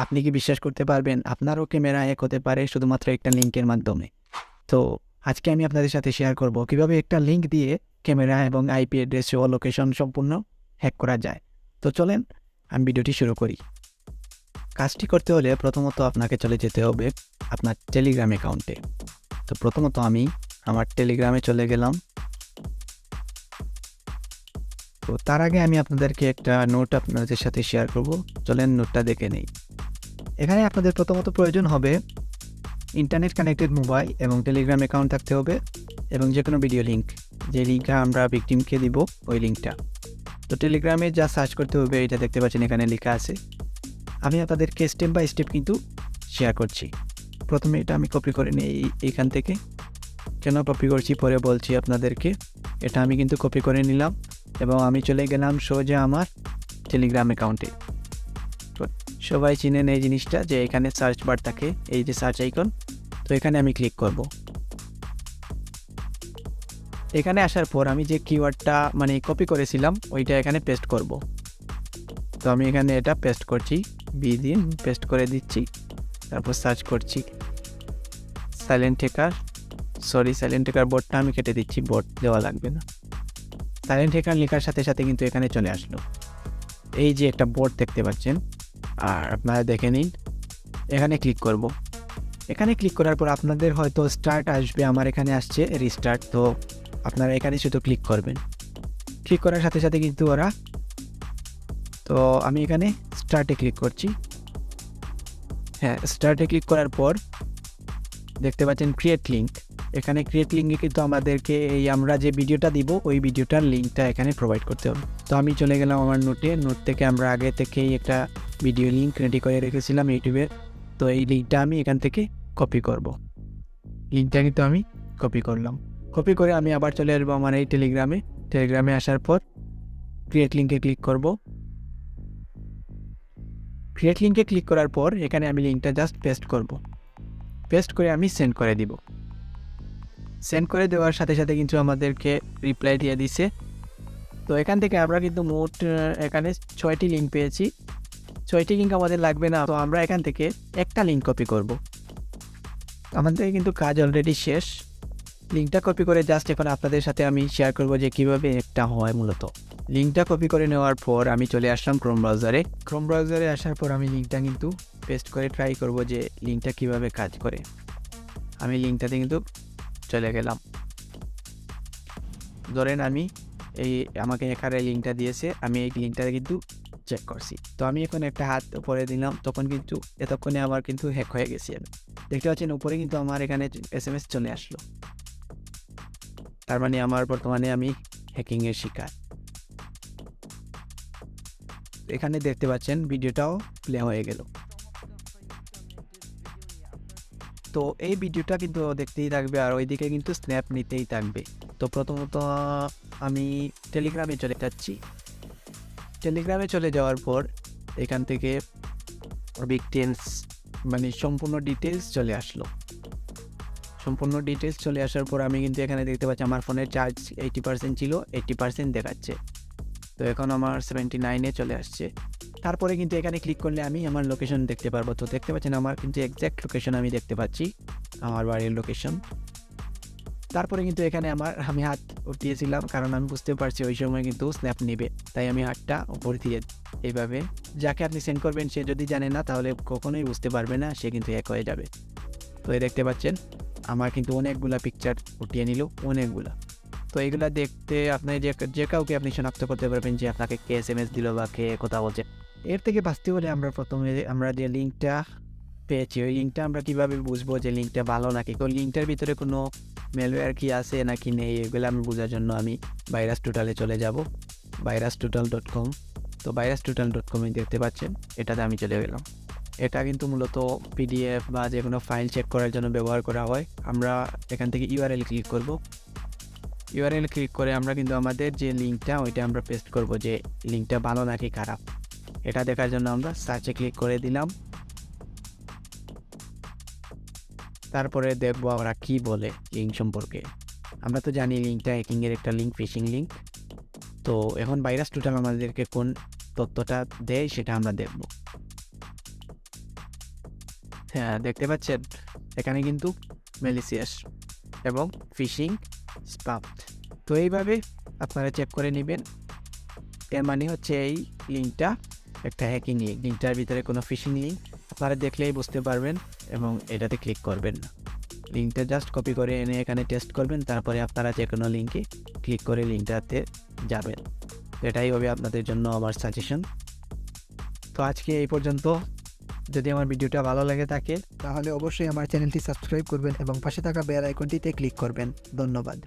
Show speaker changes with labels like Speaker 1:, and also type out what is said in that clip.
Speaker 1: আপনি কি বিশ্বাস করতে পারবেন আপনারও ক্যামেরা হ্যাক হতে পারে শুধুমাত্র একটা লিঙ্কের মাধ্যমে? তো আজকে আমি আপনাদের সাথে শেয়ার করব কিভাবে একটা লিঙ্ক দিয়ে ক্যামেরা এবং আইপি অ্যাড্রেস ও লোকেশন সম্পূর্ণ হ্যাক করা যায়। তো চলেন আমি ভিডিওটি শুরু করি। কাজটি করতে হলে প্রথমত আপনাকে চলে যেতে হবে আপনার টেলিগ্রাম অ্যাকাউন্টে। তো প্রথমত আমি আমার টেলিগ্রামে চলে গেলাম। তো তার আগে আমি আপনাদেরকে একটা নোট আপনাদের সাথে শেয়ার করব। চলেন নোটটা দেখে নেই। এখানে আপনাদের প্রথমত প্রয়োজন হবে ইন্টারনেট কানেক্টেড মোবাইল এবং টেলিগ্রাম অ্যাকাউন্ট থাকতে হবে এবং যে কোনো ভিডিও লিঙ্ক, যে লিঙ্কটা আমরা ভিকটিমকে দিব ওই লিঙ্কটা। তো টেলিগ্রামে যা সার্চ করতে হবে এটা দেখতে পাচ্ছেন এখানে লেখা আছে। আমি আপনাদেরকে স্টেপ বাই স্টেপ কিন্তু শেয়ার করছি। প্রথমে এটা আমি কপি করে নিই এইখান থেকে। কেন কপি করছি পরে বলছি আপনাদেরকে। এটা আমি কিন্তু কপি করে নিলাম এবং আমি চলে গেলাম সোজা আমার টেলিগ্রাম অ্যাকাউন্টে। সবাই চিনেন এই জিনিসটা যে এখানে সার্চ বার থাকে, এই যে সার্চ আইকন। তো এখানে আমি ক্লিক করব। এখানে আসার পর আমি যে কিওয়ার্ডটা কপি করেছিলাম ওইটা এখানে পেস্ট করব। তো আমি এখানে এটা পেস্ট করছি, বি দিয়ে পেস্ট করে দিচ্ছি। তারপর সার্চ করছি সাইলেন্ট হ্যাকার বোর্ডটা আমি কেটে দিচ্ছি, বোর্ড দেওয়া লাগবে না। সাইলেন্ট হ্যাকার লেখার সাথে সাথে কিন্তু এখানে চলে আসলো। এই যে একটা বোর্ড দেখতে পাচ্ছেন, আর আপনারা দেখে নিন। এখানে ক্লিক করব। এখানে ক্লিক করার পর আপনাদের হয়তো স্টার্ট আসবে, আমার এখানে আসছে রিস্টার্ট। তো আপনারা এখানে শুধু ক্লিক করবেন। ক্লিক করার সাথে সাথে কিন্তু তো আমি এখানে স্টার্টে ক্লিক করছি। হ্যাঁ, স্টার্টে ক্লিক করার পর দেখতে পাচ্ছেন ক্রিয়েট লিঙ্ক। এখানে ক্রিয়েট লিঙ্কে কিন্তু আমাদেরকে আমরা যে ভিডিওটা দিব ওই ভিডিওটার লিঙ্কটা এখানে প্রোভাইড করতে হবে। তো আমি চলে গেলাম আমার নোট থেকে আমরা আগে থেকেই একটা ভিডিও লিঙ্ক রেডি করে রেখেছিলাম ইউটিউবে। তো এই লিঙ্কটা আমি এখান থেকে কপি করব। লিঙ্কটা কিন্তু আমি কপি করলাম। কপি করে আমি আবার চলে আসবো আমার এই টেলিগ্রামে আসার পর ক্রিয়েট লিঙ্কে ক্লিক করব। ক্রিয়েট লিঙ্কে ক্লিক করার পর এখানে আমি লিঙ্কটা জাস্ট পেস্ট করব। পেস্ট করে আমি সেন্ড করে দিব। সেন্ড করে দেওয়ার সাথে সাথে কিন্তু আমাদেরকে রিপ্লাই দিয়ে দিছে। তো এখান থেকে আমরা কিন্তু মোট এখানে 6টি লিঙ্ক পেয়েছি। 6টি লিঙ্ক আমাদের লাগবে না, তো আমরা এখান থেকে একটা লিঙ্ক কপি করব। আমাদের কিন্তু কাজ অলরেডি শেষ। লিঙ্কটা কপি করে জাস্ট এখন আপনাদের সাথে আমি শেয়ার করব যে কীভাবে একটা হয় মূলত। লিঙ্কটা কপি করে নেওয়ার পর আমি চলে আসলাম ক্রোম ব্রাউজারে আসার পর আমি লিঙ্কটা কিন্তু পেস্ট করে ট্রাই করব যে লিঙ্কটা কীভাবে কাজ করে। আমি লিঙ্কটাতে কিন্তু চলে গেলাম। ধরেন আমাকে এখানে লিঙ্কটা দিয়েছে, আমি এই লিঙ্কটা কিন্তু চেক করছি। তো আমি এখন একটা হাত উপরে দিলাম, তখন কিন্তু এতক্ষণে আমার কিন্তু হ্যাক হয়ে গেছে। দেখতে পাচ্ছেন উপরে কিন্তু আমার এখানে SMS চলে আসলো। তার মানে আমার বর্তমানে আমি হ্যাকিংয়ের শিকার। এখানে দেখতে পাচ্ছেন ভিডিওটাও প্লে হয়ে গেল। তো এই ভিডিওটা কিন্তু দেখতেই থাকবে আর ওইদিকে কিন্তু স্ন্যাপ নিতেই থাকবে। তো প্রথমত আমি টেলিগ্রামে চলে যাচ্ছি। টেলিগ্রামে চলে যাওয়ার পর এখান থেকে ভিকটিমস সম্পূর্ণ ডিটেলস চলে আসলো। সম্পূর্ণ ডিটেলস চলে আসার পর আমি কিন্তু এখানে দেখতে পাচ্ছি আমার ফোনের চার্জ 80% ছিল, 80% দেখাচ্ছে। তো এখন আমার 79-এ চলে আসছে। তারপরে কিন্তু এখানে ক্লিক করলে আমি আমার লোকেশন দেখতে পারবো। তো দেখতে পাচ্ছেন আমার কিন্তু এক্স্যাক্ট লোকেশন আমি দেখতে পাচ্ছি, আমার বাড়ির লোকেশন। তারপরে কিন্তু এখানে আমি হাত উঠিয়েছিলাম, কারণ আমি বুঝতে পারছি ওই সময় কিন্তু স্ন্যাপ নেবে, তাই আমি হাতটা উপর দিয়ে এইভাবে। যাকে আপনি সেন্ড করবেন সে যদি জানে না তাহলে কখনোই বুঝতে পারবে না, সে কিন্তু হ্যাক হয়ে যাবে। তো এই দেখতে পাচ্ছেন আমার কিন্তু অনেকগুলা পিকচার উঠিয়ে নিল, অনেকগুলা। তো এইগুলা দেখতে আপনি যে কাউকে আপনি শনাক্ত করতে পারবেন যে আপনাকে কে SMS দিল বা কে কথা বলছে। এর থেকে বাঁচতে হলে আমরা যে লিঙ্কটা পেয়েছি ওই লিঙ্কটা আমরা কীভাবে বুঝবো যে লিঙ্কটা ভালো নাকি, লিঙ্কটার ভিতরে কোনো ম্যালওয়্যার কি আছে নাকি নেই, এগুলো আমি বোঝার জন্য আমি ভাইরাস টোটালে চলে যাব, virustotal.com। তো virustotal.com-এ দেখতে পাচ্ছেন এটাতে আমি চলে গেলাম। এটা কিন্তু মূলত PDF বা যে কোনো ফাইল চেক করার জন্য ব্যবহার করা হয়। আমরা এখান থেকে URL ক্লিক করব। URL ক্লিক করে আমরা কিন্তু আমাদের যে লিঙ্কটা ওইটা আমরা পেস্ট করব, যে লিঙ্কটা ভালো নাকি খারাপ এটা দেখার জন্য আমরা সার্চে ক্লিক করে দিলাম। তারপরে দেখবো আমরা কি বলে লিঙ্ক সম্পর্কে। আমরা তো জানি লিঙ্কটা হ্যাকিংয়ের একটা লিঙ্ক, ফিশিং লিঙ্ক। তো এখন ভাইরাস টোটাল আমাদেরকে কোন তথ্যটা দেয় সেটা আমরা দেখব। হ্যাঁ, দেখতে পাচ্ছেন এখানে কিন্তু ম্যালিসিয়াস এবং ফিশিং, স্পাম। তো এইভাবে আপনারা চেক করে নেবেন। এর মানে হচ্ছে এই লিঙ্কটা একটা হ্যাকিং লিঙ্ক। লিঙ্কটার ভিতরে কোনো ফিশিং লিঙ্ক আপনারা দেখলেই বুঝতে পারবেন এবং এটাতে ক্লিক করবেন না। লিঙ্কটা জাস্ট কপি করে এনে এখানে টেস্ট করবেন, তারপরে আপনারা যে কোনো লিঙ্কে ক্লিক করে লিঙ্কটাতে যাবেন। এটাই হবে আপনাদের জন্য আমার সাজেশন। তো আজকে এই পর্যন্ত। যদি আমার ভিডিওটা ভালো লাগে থাকে
Speaker 2: তাহলে অবশ্যই আমার চ্যানেলটি সাবস্ক্রাইব করবেন এবং পাশে থাকা বেল আইকনটিতে ক্লিক করবেন। ধন্যবাদ।